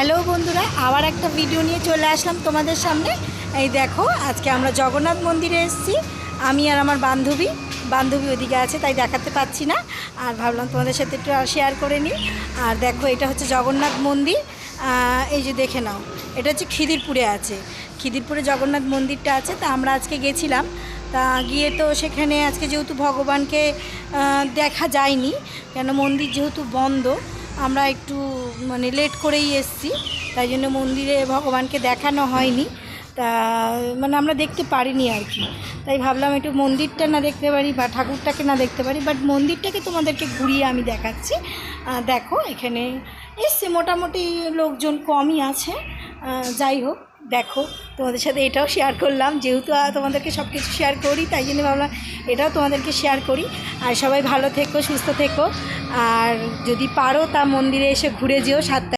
Hello বন্ধুরা, আবার একটা ভিডিও নিয়ে চলে আসলাম তোমাদের সামনে। এই দেখো, আজকে আমরা জগন্নাথ মন্দিরে এসেছি। আমি আর আমার বান্ধবী ওদিকে আছে, তাই দেখাতে পাচ্ছি না, আর ভাবলাম তোমাদের সাথে একটু শেয়ার করে নিই। আর দেখো, এটা হচ্ছে জগন্নাথ মন্দির। এই যে দেখে নাও, এটা হচ্ছে খিদিরপুরে আছে। খিদিরপুরে জগন্নাথ মন্দিরটা আছে। তা আমরা আজকে গেছিলাম, তা গিয়ে তো সেখানে আজকে যেহেতু ভগবানকে দেখা যায়নি, কেন মন্দির যেহেতু বন্ধ, আমরা একটু মানে লেট করেই এসেছি, তাই জন্য মন্দিরে ভগবানকে দেখানো হয়নি। তা মানে আমরা দেখতে পারিনি আর কি। তাই ভাবলাম একটু মন্দিরটা না দেখতে পারি বা ঠাকুরটাকে না দেখতে পারি, বাট মন্দিরটাকে তোমাদেরকে ঘুরিয়ে আমি দেখাচ্ছি। দেখো, এখানে এসছে মোটামুটি লোকজন কমই আছে। যাই হোক, দেখো, তোমাদের সাথে এটাও শেয়ার করলাম, যেহেতু তোমাদেরকে সব কিছু শেয়ার করি, তাই জন্য ভাবলাম এটাও তোমাদেরকে শেয়ার করি। আর সবাই ভালো থেকো, সুস্থ থেকো, আর যদি পারো তা মন্দিরে এসে ঘুরে যেও 7